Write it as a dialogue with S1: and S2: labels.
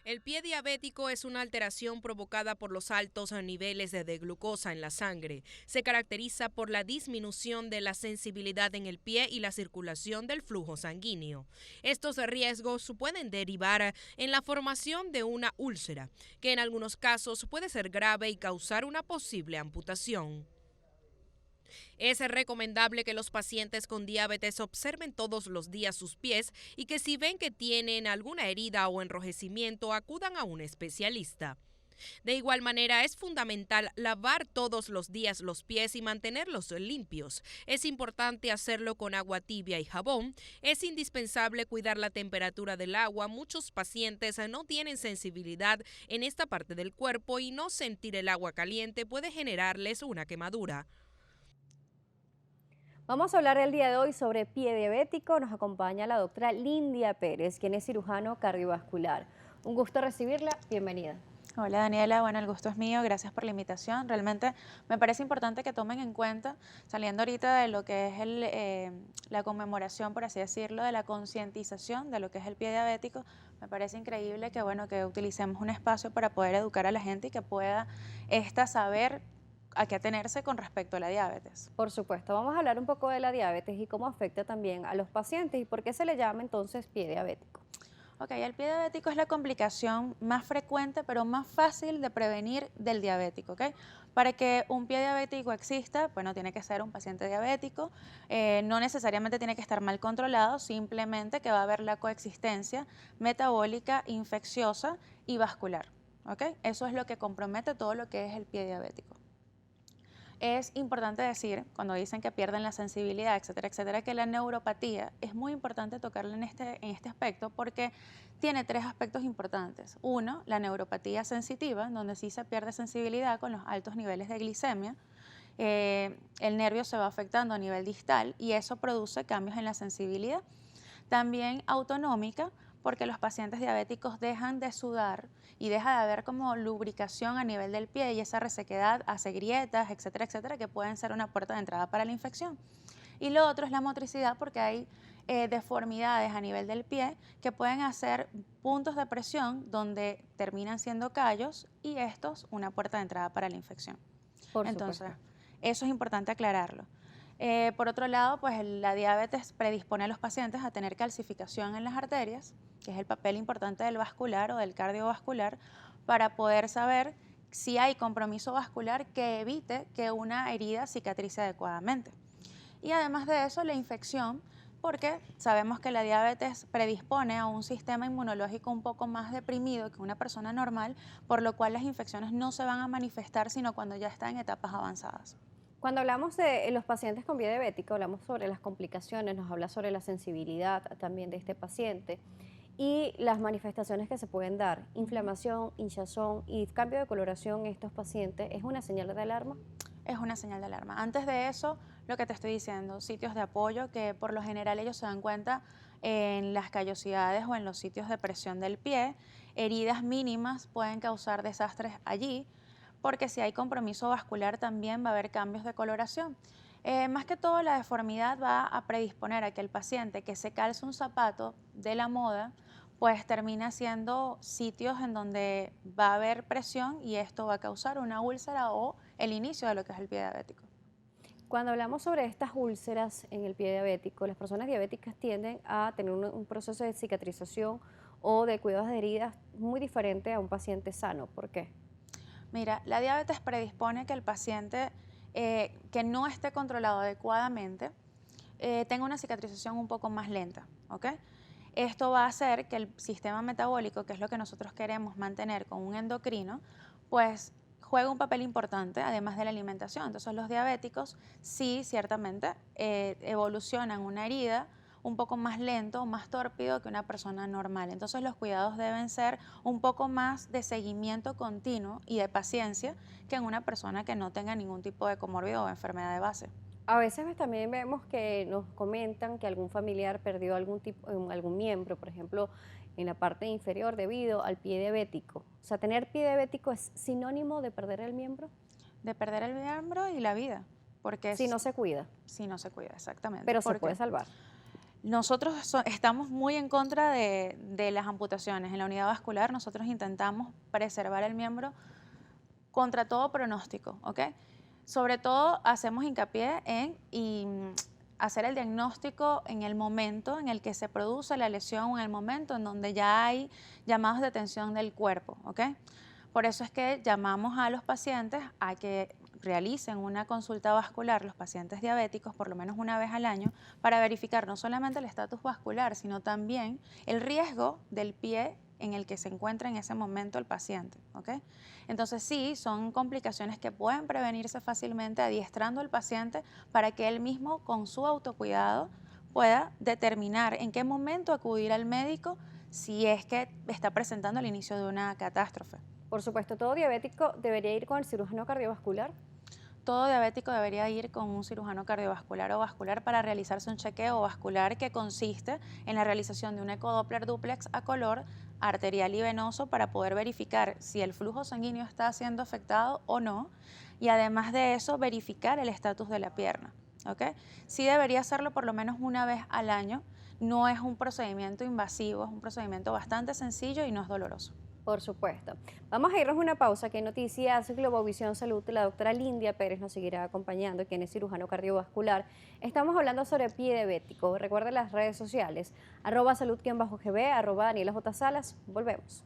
S1: El pie diabético es una alteración provocada por los altos niveles de glucosa en la sangre. Se caracteriza por la disminución de la sensibilidad en el pie y la circulación del flujo sanguíneo. Estos riesgos pueden derivar en la formación de una úlcera, que en algunos casos puede ser grave y causar una posible amputación. Es recomendable que los pacientes con diabetes observen todos los días sus pies y que si ven que tienen alguna herida o enrojecimiento acudan a un especialista. De igual manera, es fundamental lavar todos los días los pies y mantenerlos limpios. Es importante hacerlo con agua tibia y jabón. Es indispensable cuidar la temperatura del agua. Muchos pacientes no tienen sensibilidad en esta parte del cuerpo y no sentir el agua caliente puede generarles una quemadura.
S2: Vamos a hablar el día de hoy sobre pie diabético. Nos acompaña la doctora Lindia Pérez, quien es cirujano cardiovascular. Un gusto recibirla. Bienvenida.
S3: Hola Daniela, bueno, el gusto es mío, gracias por la invitación. Realmente me parece importante que tomen en cuenta, saliendo ahorita de lo que es la conmemoración, por así decirlo, de la concientización de lo que es el pie diabético, me parece increíble que, bueno, que utilicemos un espacio para poder educar a la gente y que pueda saber a qué atenerse con respecto a la diabetes.
S2: Por supuesto, vamos a hablar un poco de la diabetes y cómo afecta también a los pacientes y por qué se le llama entonces pie diabético.
S3: Ok, el pie diabético es la complicación más frecuente, pero más fácil de prevenir del diabético, ¿ok? Para que un pie diabético exista, bueno, tiene que ser un paciente diabético, no necesariamente tiene que estar mal controlado, simplemente que va a haber la coexistencia metabólica, infecciosa y vascular, ¿ok? Eso es lo que compromete todo lo que es el pie diabético. Es importante decir, cuando dicen que pierden la sensibilidad, etcétera, etcétera, que la neuropatía es muy importante tocarla en este aspecto porque tiene tres aspectos importantes. Uno, la neuropatía sensitiva, donde sí se pierde sensibilidad con los altos niveles de glicemia. El nervio se va afectando a nivel distal y eso produce cambios en la sensibilidad. También autonómica, porque los pacientes diabéticos dejan de sudar y deja de haber como lubricación a nivel del pie y esa resequedad hace grietas, etcétera, etcétera, que pueden ser una puerta de entrada para la infección. Y lo otro es la motricidad, porque hay deformidades a nivel del pie que pueden hacer puntos de presión donde terminan siendo callos y estos una puerta de entrada para la infección.
S2: Por
S3: Entonces,
S2: supuesto.
S3: eso es importante aclararlo. Por otro lado, pues la diabetes predispone a los pacientes a tener calcificación en las arterias, que es el papel importante del vascular o del cardiovascular, para poder saber si hay compromiso vascular que evite que una herida cicatrice adecuadamente. Y además de eso, la infección, porque sabemos que la diabetes predispone a un sistema inmunológico un poco más deprimido que una persona normal, por lo cual las infecciones no se van a manifestar sino cuando ya está en etapas avanzadas.
S2: Cuando hablamos de los pacientes con pie diabético, hablamos sobre las complicaciones, nos habla sobre la sensibilidad también de este paciente y las manifestaciones que se pueden dar. Inflamación, hinchazón y cambio de coloración en estos pacientes, ¿es una señal de alarma?
S3: Es una señal de alarma. Antes de eso, lo que te estoy diciendo, sitios de apoyo que por lo general ellos se dan cuenta en las callosidades o en los sitios de presión del pie, heridas mínimas pueden causar desastres allí, porque si hay compromiso vascular también va a haber cambios de coloración. Más que todo, la deformidad va a predisponer a que el paciente que se calce un zapato de la moda, pues termina siendo sitios en donde va a haber presión y esto va a causar una úlcera o el inicio de lo que es el pie diabético.
S2: Cuando hablamos sobre estas úlceras en el pie diabético, las personas diabéticas tienden a tener un proceso de cicatrización o de cuidados de heridas muy diferente a un paciente sano. ¿Por qué?
S3: Mira, la diabetes predispone que el paciente que no esté controlado adecuadamente tenga una cicatrización un poco más lenta, ¿ok? Esto va a hacer que el sistema metabólico, que es lo que nosotros queremos mantener con un endocrino, pues juegue un papel importante, además de la alimentación. Entonces los diabéticos sí, ciertamente, evolucionan una herida un poco más lento, más tórpido que una persona normal. Entonces los cuidados deben ser un poco más de seguimiento continuo y de paciencia que en una persona que no tenga ningún tipo de comorbilidad o enfermedad de base.
S2: A veces también vemos que nos comentan que algún familiar perdió algún tipo, algún miembro, por ejemplo, en la parte inferior debido al pie diabético. O sea, tener pie diabético es sinónimo de perder el miembro
S3: De perder el miembro y la vida, porque
S2: si no se cuida,
S3: si no se cuida, exactamente.
S2: pero se
S3: ¿Por
S2: puede
S3: qué?
S2: salvar.
S3: Nosotros estamos muy en contra de las amputaciones. En la unidad vascular nosotros intentamos preservar el miembro contra todo pronóstico, ¿ok? Sobre todo hacemos hincapié en hacer el diagnóstico en el momento en el que se produce la lesión o en el momento en donde ya hay llamados de atención del cuerpo, ¿ok? Por eso es que llamamos a los pacientes a que realicen una consulta vascular, los pacientes diabéticos, por lo menos una vez al año, para verificar no solamente el estatus vascular, sino también el riesgo del pie en el que se encuentra en ese momento el paciente, ¿ok? Entonces sí, son complicaciones que pueden prevenirse fácilmente adiestrando al paciente para que él mismo con su autocuidado pueda determinar en qué momento acudir al médico si es que está presentando el inicio de una catástrofe.
S2: Por supuesto, todo diabético debería ir con el cirujano cardiovascular.
S3: Todo diabético debería ir con un cirujano cardiovascular o vascular para realizarse un chequeo vascular que consiste en la realización de un ecodoppler dúplex a color arterial y venoso para poder verificar si el flujo sanguíneo está siendo afectado o no, y además de eso verificar el estatus de la pierna, ¿ok? Sí debería hacerlo por lo menos una vez al año. No es un procedimiento invasivo, es un procedimiento bastante sencillo y no es doloroso.
S2: Por supuesto. Vamos a irnos a una pausa. Que Noticias Globovisión Salud, la doctora Lindia Pérez nos seguirá acompañando, quien es cirujano cardiovascular. Estamos hablando sobre pie diabético. Recuerden las redes sociales, @salud_gb, @DanielaJSalas. Volvemos.